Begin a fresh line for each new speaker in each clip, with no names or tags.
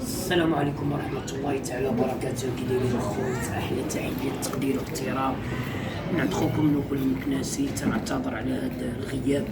السلام عليكم ورحمة الله تعالى وبركاته. كي دايرين الخوت؟ أحلى تحية تقدير واحترام من عند خوكم نوبل المكناسي. تنعتذر على هذا الغياب.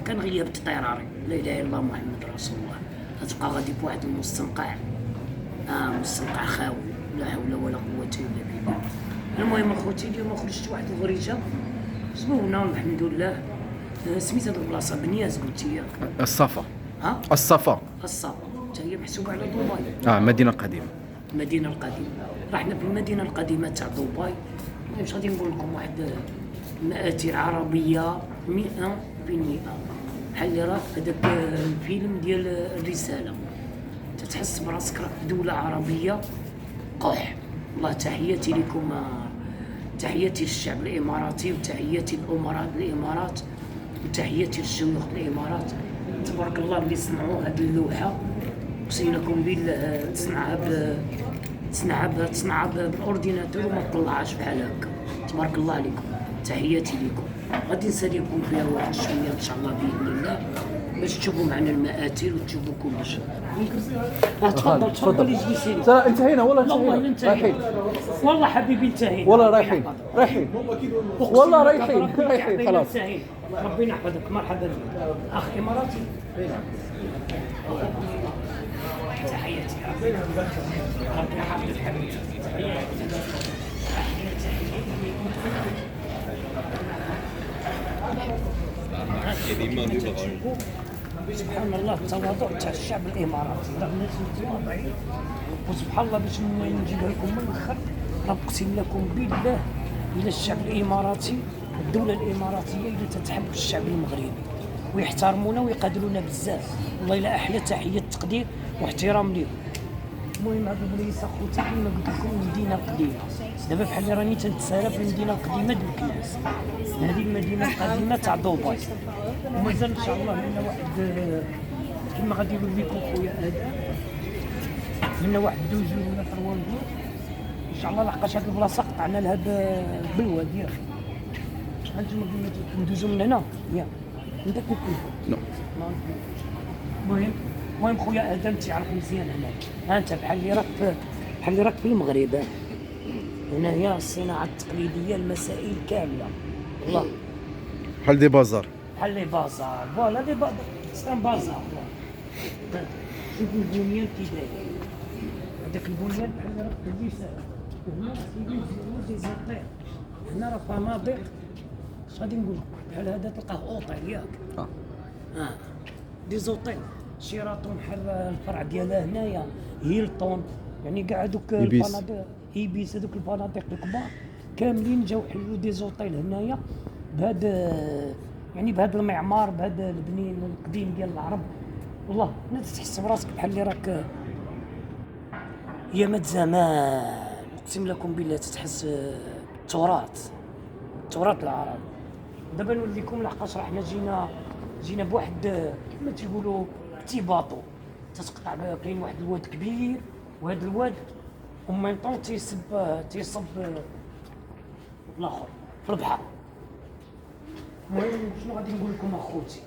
كان غياب اضطراري، لا إله إلا الله محمد رسول الله. غتبقى غادي بواحد المستنقع، مستنقع خاوي، لا حول ولا قوة إلا بالله. المهم اخوتي اليوم خرجت واحد الغريجة زوينة الحمد لله. سميت هاد البلاصة بنياز قلتي ياك؟
الصفا.
الصفا
الصفا.
حتى هي محسوبة على دبي.
مدينة قديمة.
المدينة القديمة. رحنا في المدينة القديمة تاع دبي. واش غادي نقول لكم؟ واحد مآتي عربية 100%. بحال اللي راه هذاك الفيلم ديال الرسالة، تتحس براسك راك في دولة عربية قح. والله تحياتي لكم، تحياتي للشعب الإماراتي، وتحياتي لأمراء الإمارات، وتحياتي للشيوخ الإمارات. تبارك الله اللي صنعوا هذه اللوحة. اقسم لكم بالله تصنعها بالاورديناتور وما تطلعهاش بحال هكا. تبارك الله عليكم، تحياتي لكم. غادي نساليكم فيها واحد شويه ان شاء الله باذن الله، باش تشوفوا معنا المآثر وتشوفوا كلش. تفضل اجلس هنا.
انتهينا والله،
والله انتهينا. والله حبيبي انتهينا.
والله رايحين والله رايحين خلاص.
ربنا يحفظك. مرحبا بك اخ اماراتي. تحياتي ربي يحفظك حبيبي. سبحان الله التواضع تاع الشعب الاماراتي، راه الناس متواضعين. وسبحان الله باش نجيبها لكم من الاخر، راه اقسم لكم بالله الى الشعب الاماراتي، الدوله الاماراتيه اللي تتحب الشعب المغربي ويحترمونا ويقدرونا بزاف، والله الا احلى تحيه تقدير واحترام ليهم. المهم هذا البلايص اخوتي كما قلت لكم مدينه قديمه. دابا بحال اللي راني تنتسارى في المدينه القديمه د مكناس. هذه المدينه القديمه تاع دبي، ومازال ان شاء الله لنا واحد كما غادي يقول لكم خويا ادم، لنا واحد 2 جور ولا 3 جور ان شاء الله. لحقاش هاد البلاصه قطعنا لها بالوا ديالها. انتم ندوزو من هنا ياك انت كيف؟ المهم خويا ادم تيعرف مزيان هنا. انت بحال اللي راك في المغرب. هنايا الصناعه التقليديه، المسائل كامله والله
بحال دي بازار.
بحال لي بازار. فوالا دي بازار، سان بازار. شوف البنيان كي داير، هذاك البنيان بحال اللي راك في الرسالة. هنا كاينين دي زوطيل، هنا راه فنادق. اش غادي نقول لك؟ بحال هذا تلقاه اوطيل ياك. دي زوطيل شيراتون بحال الفرع ديالها هنايا، هيلتون، يعني كاع هذوك الفنادق ايبيس، هذوك الفنادق الكبار كاملين جاو حلوا دي زوطيل هنايا بهذا المعمار، بهذا البنين القديم ديال العرب. والله انت تحس براسك بحال اللي راك ايامات زمان. اقسم لكم بالله تتحس التراث العرب. دابا نوليكم لحقاش حنا جينا بواحد كما تيقولوا بتي باطو. تتقطع كاين واحد الواد كبير، وهذا الواد ومينطون تيصب الاخر في البحر. المهم شنو غادي نقول لكم اخوتي؟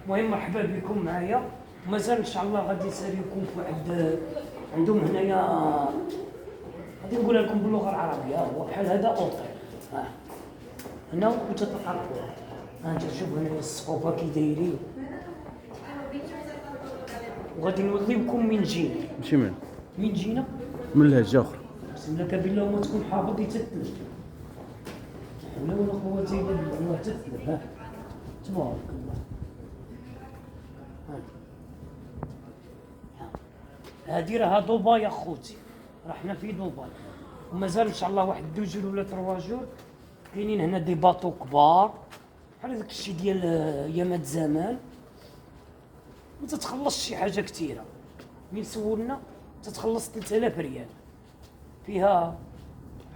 المهم مرحبا بكم معايا. ومازال ان شاء الله غادي نساليكم في واحد عندهم هنايا، غادي نقولها لكم باللغه العربيه. هو بحال هذا اوطيل هنا وتتقربوا. انت شوف هنا السقوفه كي دايرين. وغادي نوليوكم من جينا.
ماشي
من جينا
من لهجه اخرى.
بسم لك بالله وما تكون حافظ يتتلف. ولا قوة إلا بالله تتلف. تبارك الله. هادي راها دبي يا خوتي، راه حنا في دبي. ومازال ان شاء الله واحد 2 جور ولا 3 جور كاينين هنا دي باطو كبار بحال داك الشيء ديال ايامات زمان. ما تتخلصش شي حاجه كثيره. ملي سولنا تتخلص 3000 ريال فيها.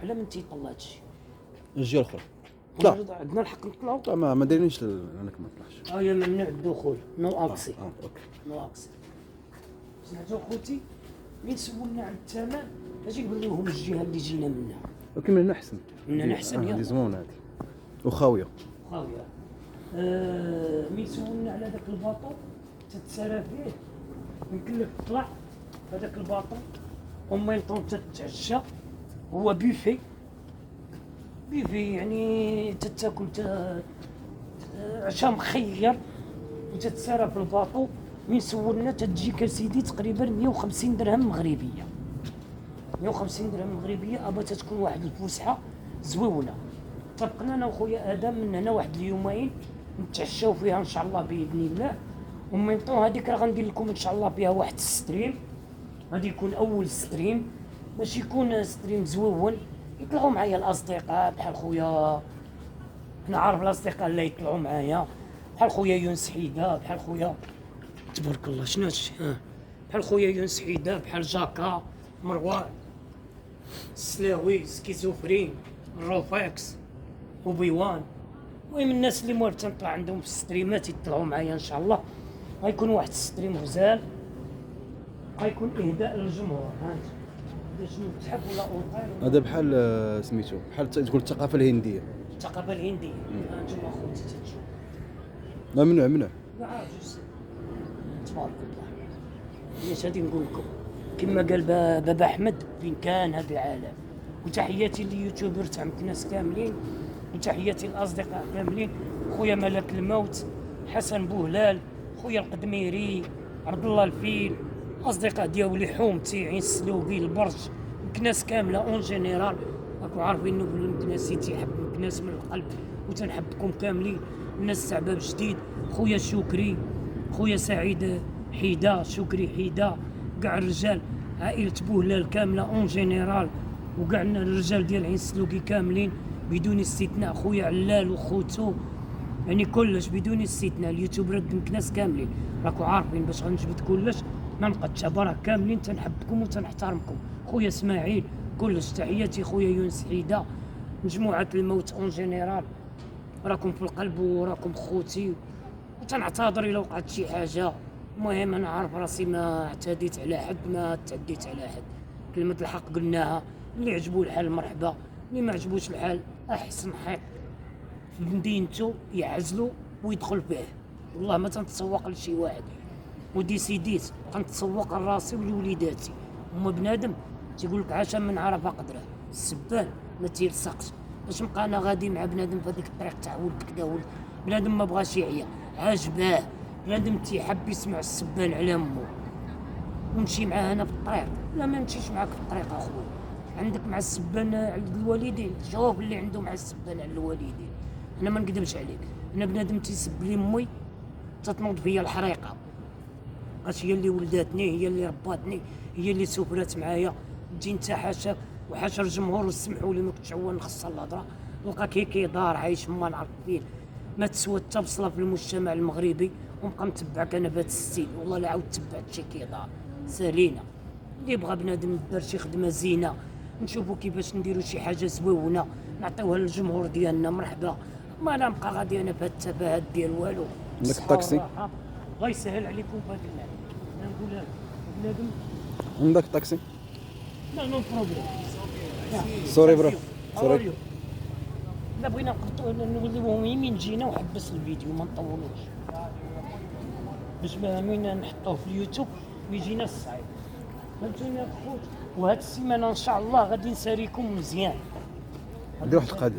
على من تيطلع هادشي؟
الجهه الاخرى. لا
عندنا الحق نطلعوا.
ما دايرينش انك ما تطلعش.
يا ممنوع الدخول، نو اكسي.
اوكي.
نو اكسي. سمعتوا خوتي؟ مين سولنا على الثمن اجي نقول لهم الجهه اللي جينا منها.
ولكن من هنا احسن.
من هنا احسن.
هذه زوينه هذه وخاويه.
مين سولنا على ذاك الباطو تتسارى فيه، يمكن لك تطلع هذاك الباطو اون ميم طون تتعشى، هو بوفي يعني تتاكل عشاء مخير وتتسارى في الباطو. من سولنا تتجيك اسيدي تقريبا 150 درهم مغربيه، 150 درهم مغربيه. ابا تتكون واحد الفسحه زويونه. اتفقنا انا وخويا ادم من هنا واحد اليومين نتعشاو فيها ان شاء الله باذن الله. ومن طون هذيك راه غندير لكم ان شاء الله بها واحد الستريم، غادي يكون اول ستريم باش يكون ستريم زوون يطلعوا معايا الاصدقاء بحال خويا، انا عارف الاصدقاء اللي يطلعوا معايا بحال خويا يونس حيده، بحال خويا تبارك الله شنو هادشي، بحال خويا يونس حيده، بحال جاكا، مروان، السلاوي، سكيزوفرين، الروفاكس، وبيوان. المهم الناس اللي موالف تنطلع عندهم في الستريمات يطلعوا معايا ان شاء الله. غيكون واحد الستريم غزال، غيكون اهداء للجمهور. هانت باش نتحب ولا اوطير.
هذا بحال سميتو بحال تقول الثقافه الهنديه.
الثقافه الهنديه انتم اخوتي تتشوف.
لا منع
لا عاجز تبارك الله. علاش غادي نقول لكم كما قال بابا احمد فين كان هذا العالم. وتحياتي لليوتيوبر تاع مكناس كاملين، وتحياتي للاصدقاء كاملين، خويا ملك الموت، حسن بوهلال، خويا القدميري، عبد الله الفيل، اصدقاء ديالي حومتي، عين السلوقي، البرج، مكناس كامله اون جينيرال. راكم عارفين انه المكناسي تيحب مكناس من القلب، وتنحبكم كاملين. الناس تاع باب جديد، خويا شكري، خويا سعيد حيده، شكري حيده، كاع الرجال، عائله بوهلال كامله اون جينيرال، وكاع الرجال ديال عين السلوقي كاملين بدون استثناء، خويا علال وخوتو، يعني كلش بدون استثناء. اليوتيوبرات مكناس كاملين راكو عارفين باش غنجبد كلش ما نقدش. برا كاملين تنحبكم وتنحترمكم. خويا اسماعيل كلش، تحياتي خويا يونس حيده، مجموعه الموت اون جينيرال، راكم في القلب وراكم خوتي، وتنعتذر الا وقعت شي حاجه. المهم انا عارف راسي ما اعتديت على حد، ما تعديت على حد. كلمه الحق قلناها، اللي عجبو الحال مرحبا، اللي ما عجبوش الحال احسن حق في مدينته يعزلو ويدخل فيه. والله ما تنتسوق لشي واحد، وديسيديت غنتسوق لراسي ولوليداتي. هما بنادم تيقول لك عاشا من عرف قدره، السبان ما تيلصقش. باش نبقى انا غادي مع بنادم في هذيك الطريق تاع ولد كدا ولد، بنادم ما بغاش يعيا، عاجباه بنادم تيحب يسمع السبان على امه، ونمشي معاه انا في الطريق. لا ما نمشيش معاك في الطريق اخويا، عندك مع السبان عند الوالدين، شوف اللي عنده مع السبان على الوالدين. انا ما نكذبش عليك، انا بنادم تيسب لي امي تتنوض فيا الحريقه، اش هي اللي ولداتني، هي اللي رباتني، هي اللي سافرات معايا. تجي انت حاشاك وحاشا الجمهور، وسمحوا لي ما كنتش هو نخصها الهضره، نلقاك هيك كيدار عايش ما نعرف فين، ما تسوى حتى بصله في المجتمع المغربي، ونبقى نتبعك انا بهذا الستيل. والله لا عاود تبعت شي كيدار سالينا. اللي بغى بنادم دار شي خدمه زينه، نشوفوا كيفاش نديروا شي حاجه زويونه نعطيوها للجمهور ديالنا، مرحبا. ما انا نبقى غادي انا بهاد التفاهات ديال والو.
عندك الطاكسي؟
الله يسهل عليكم بهاد المال. انا نقولها بنادم
عندك الطاكسي؟
لا نو بروبليم.
سوري برو سوري.
لا بغينا نوليو يمين جينا وحبس الفيديو ما نطولوش، باش من نحطوه في اليوتيوب ويجينا الصعيب. فهمتوني الخوت. وهاد السيمانه ان شاء الله غادي نساريكم مزيان.
ندير واحد القضيه.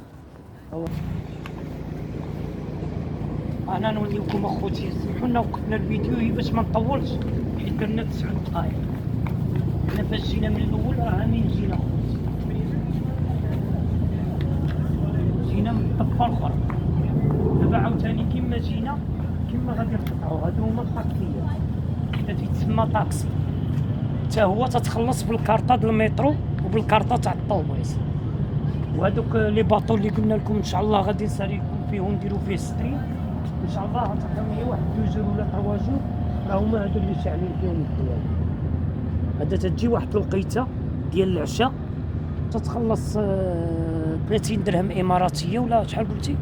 انا نوليوكم اخوتي، سمحوا لنا وقفنا الفيديو باش ما نطولش، حيت درنا 9 دقائق. حنا فاش جينا من الاول راه منين جينا خوتي، جينا من الضفه الاخرى. دابا عاوتاني كيما جينا كيما غادي نقطعو. هادو هما الطاكسيات، حتى تيتسمى طاكسي، حتى هو تتخلص بالكارطه ديال المترو وبالكارطه تاع الطوبيس. وهذوك لي باطو اللي قلنا لكم ان شاء الله غادي نساليكم فيه ونديرو فيه ستريم ان شاء الله. غتعطيو لي واحد 2 جور ولا 3 جور، راه هما هادو اللي شاعلين فيهم الدوالي. هذا تجي واحد الوقيته ديال العشاء تتخلص 30 درهم اماراتيه ولا شحال قلتي؟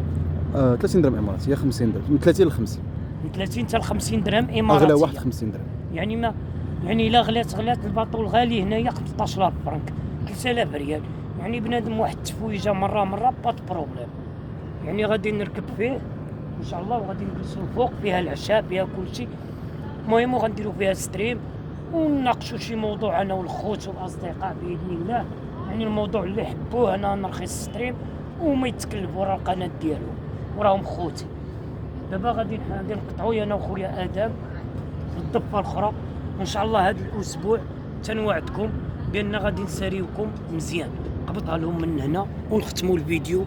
30 درهم اماراتيه، 50 درهم، من 30 ل 50.
من 30 حتى ل 50 درهم اماراتيه.
اغلى واحد 50 درهم.
يعني ما يعني الا غلات الباطو الغالي هنايا 15000 فرنك، 3000 ريال. يعني بنادم واحد التفويجه مره با بروبليم. يعني غادي نركب فيه ان شاء الله، وغادي نجلسوا الفوق، فيها العشاء فيها كل شيء. المهم غنديروا فيها ستريم ونناقشوا شي موضوع انا والخوت والاصدقاء باذن الله. يعني الموضوع اللي يحبوه انا نرخي الستريم وما يتكلفوا، راه القناه ديالهم وراهم خوتي. دابا غادي نقطعوا انا وخويا ادم الضفه الاخرى، وان شاء الله هذا الاسبوع تنوعدكم بان غادي نساريوكم مزيان. قبضها لهم من هنا ونختموا الفيديو.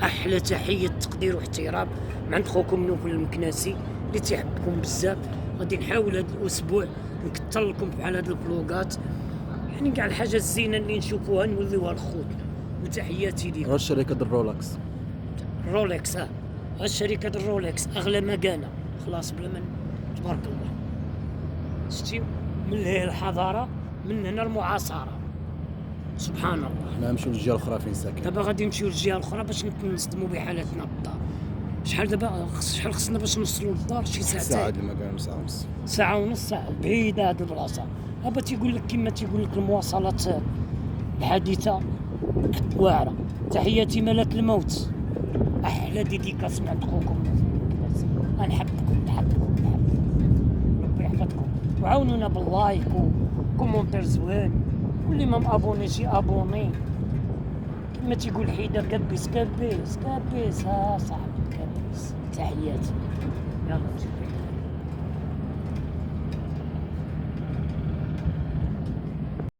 احلى تحيه تقدير واحترام من عند خوكم نوفل المكناسي اللي تيحبكم بزاف. غادي نحاول هذا الاسبوع نكثر لكم بحال هاد الفلوقات، يعني كاع الحاجه الزينه اللي نشوفوها نوليوها الخوت. وتحياتي ليكم.
غير شركه الرولكس.
رولكس الشركه الرولكس اغلى مكانه خلاص بلا من تبارك الله. شتي من هي الحضاره، من هنا المعاصره، سبحان الله.
حنا نمشيو للجهه الاخرى فين ساكن.
دابا غادي نمشيو للجهه الاخرى باش نصدموا بحالتنا بالدار. شحال دابا شحال خصنا باش نوصلوا للدار؟ شي
ساعه
ساعتين،
المكان ساعه ونص.
ساعه ونص. ساعه بعيده هاد البلاصه. هابا تيقول لك كما تيقول لك المواصلات الحديثه واعره. تحياتي ملك الموت، احلى ديديكاس من عند خوكم. نحبكم نحبكم. ربي يحفظكم، وعاونونا باللايك وكومونتير زوين، واللي ما مابونيش ابوني. كما تيقول حيدر كبس كبس كبس. ها صاحبي كبس. تحياتي، يلا نشوفك.